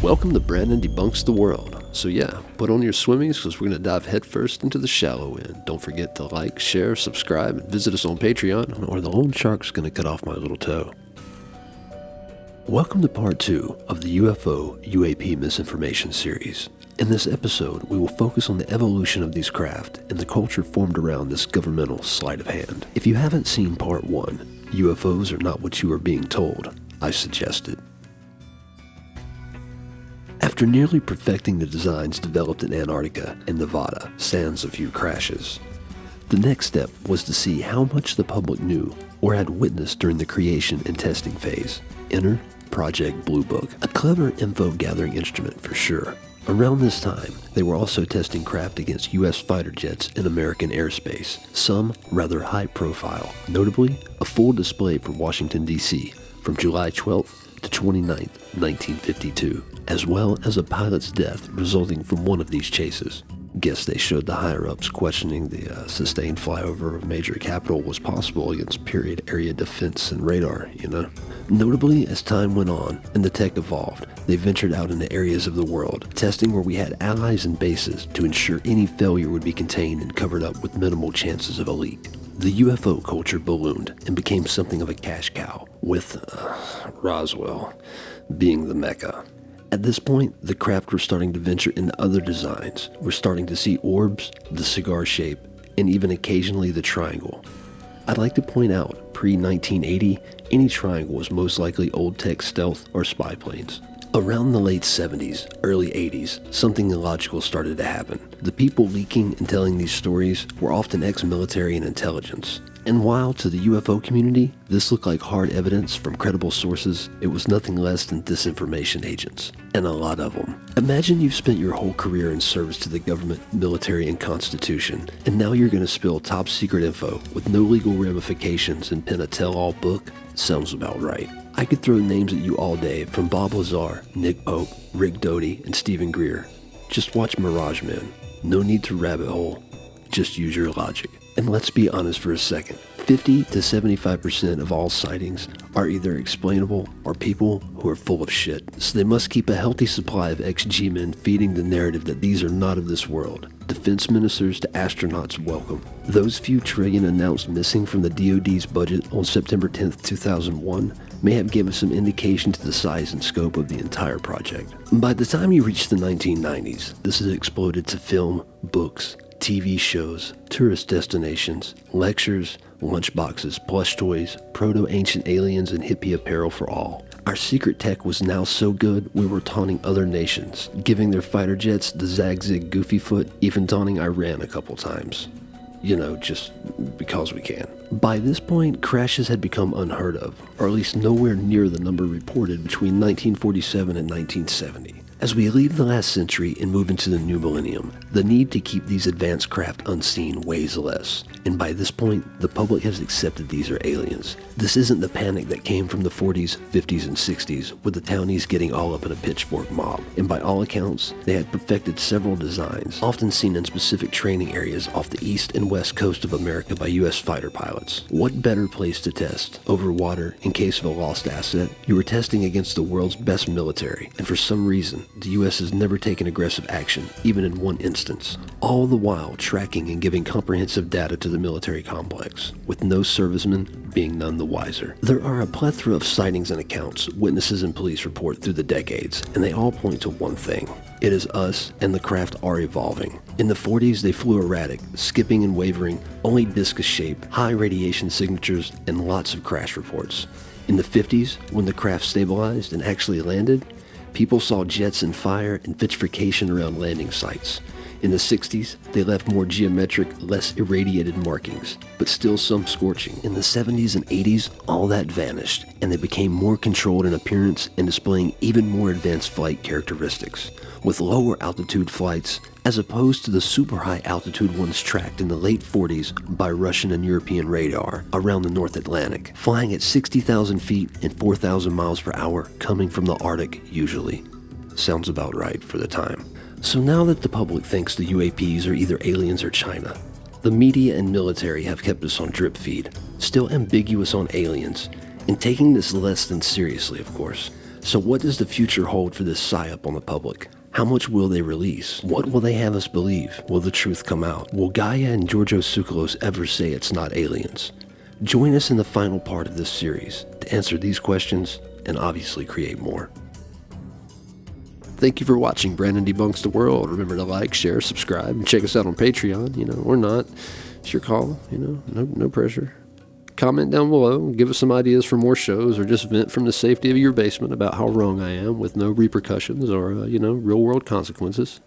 Welcome to Brandon Debunks the World. So yeah, put on your swimmies because we're going to dive headfirst into the shallow end. Don't forget to like, share, subscribe, and visit us on Patreon, or the loan shark's going to cut off my little toe. Welcome to part 2 of the UFO UAP misinformation series. In this episode, we will focus on the evolution of these craft and the culture formed around this governmental sleight of hand. If you haven't seen part 1, UFOs are not what you are being told, I suggest it. After nearly perfecting the designs developed in Antarctica and Nevada, sans a few crashes, the next step was to see how much the public knew or had witnessed during the creation and testing phase. Enter Project Blue Book, a clever info-gathering instrument for sure. Around this time, they were also testing craft against U.S. fighter jets in American airspace, some rather high profile, notably a full display for Washington, D.C. from July 12th to 29th, 1952, as well as a pilot's death resulting from one of these chases. Guess they showed the higher-ups questioning the sustained flyover of major capital was possible against period area defense and radar, you know. Notably, as time went on and the tech evolved, they ventured out into areas of the world, testing where we had allies and bases to ensure any failure would be contained and covered up with minimal chances of a leak. The UFO culture ballooned and became something of a cash cow, with Roswell being the mecca. At this point, the craft were starting to venture into other designs. We're starting to see orbs, the cigar shape, and even occasionally the triangle. I'd like to point out, pre-1980, any triangle was most likely old-tech stealth or spy planes. Around the late 70s, early 80s, something illogical started to happen. The people leaking and telling these stories were often ex-military and intelligence. And while to the UFO community, this looked like hard evidence from credible sources, it was nothing less than disinformation agents. And a lot of them. Imagine you've spent your whole career in service to the government, military, and constitution, and now you're going to spill top secret info with no legal ramifications and pen a tell-all book? Sounds about right. I could throw names at you all day, from Bob Lazar, Nick Pope, Rick Doty, and Stephen Greer. Just watch Mirage Men. No need to rabbit hole. Just use your logic. And let's be honest for a second. 50 to 75% of all sightings are either explainable or people who are full of shit. So they must keep a healthy supply of ex-G-men feeding the narrative that these are not of this world. Defense ministers to astronauts welcome. Those few trillion announced missing from the DoD's budget on September 10th, 2001 may have given some indication to the size and scope of the entire project. By the time you reach the 1990s, this has exploded to film, books, TV shows, tourist destinations, lectures, lunchboxes, plush toys, proto-ancient aliens, and hippie apparel for all. Our secret tech was now so good, we were taunting other nations, giving their fighter jets the zag-zig goofy foot, even taunting Iran a couple times. You know, just because we can. By this point, crashes had become unheard of, or at least nowhere near the number reported between 1947 and 1970. As we leave the last century and move into the new millennium, the need to keep these advanced craft unseen weighs less, and by this point, the public has accepted these are aliens. This isn't the panic that came from the 40s, 50s, and 60s, with the townies getting all up in a pitchfork mob, and by all accounts, they had perfected several designs, often seen in specific training areas off the east and west coast of America by U.S. fighter pilots. What better place to test? Over water, in case of a lost asset? You were testing against the world's best military, and for some reason, the U.S. has never taken aggressive action, even in one instance. All the while tracking and giving comprehensive data to the military complex, with no servicemen being none the wiser. There are a plethora of sightings and accounts witnesses and police report through the decades, and they all point to one thing. It is us and the craft are evolving. In the 40s, they flew erratic, skipping and wavering, only discus shape, high radiation signatures, and lots of crash reports. In the 50s, when the craft stabilized and actually landed, people saw jets and fire and vitrification around landing sites. In the 60s, they left more geometric, less irradiated markings, but still some scorching. In the 70s and 80s, all that vanished, and they became more controlled in appearance and displaying even more advanced flight characteristics, with lower altitude flights, as opposed to the super high altitude ones tracked in the late 40s by Russian and European radar around the North Atlantic, flying at 60,000 feet and 4,000 miles per hour, coming from the Arctic usually. Sounds about right for the time. So now that the public thinks the UAPs are either aliens or China, the media and military have kept us on drip feed, still ambiguous on aliens, and taking this less than seriously, of course. So what does the future hold for this psyop on the public? How much will they release? What will they have us believe? Will the truth come out? Will Gaia and Georgios Tsoukalos ever say it's not aliens? Join us in the final part of this series to answer these questions and obviously create more. Thank you for watching Brandon Debunks the World. Remember to like, share, subscribe, and check us out on Patreon, or not. It's your call, no pressure. Comment down below, give us some ideas for more shows, or just vent from the safety of your basement about how wrong I am with no repercussions or, real world consequences.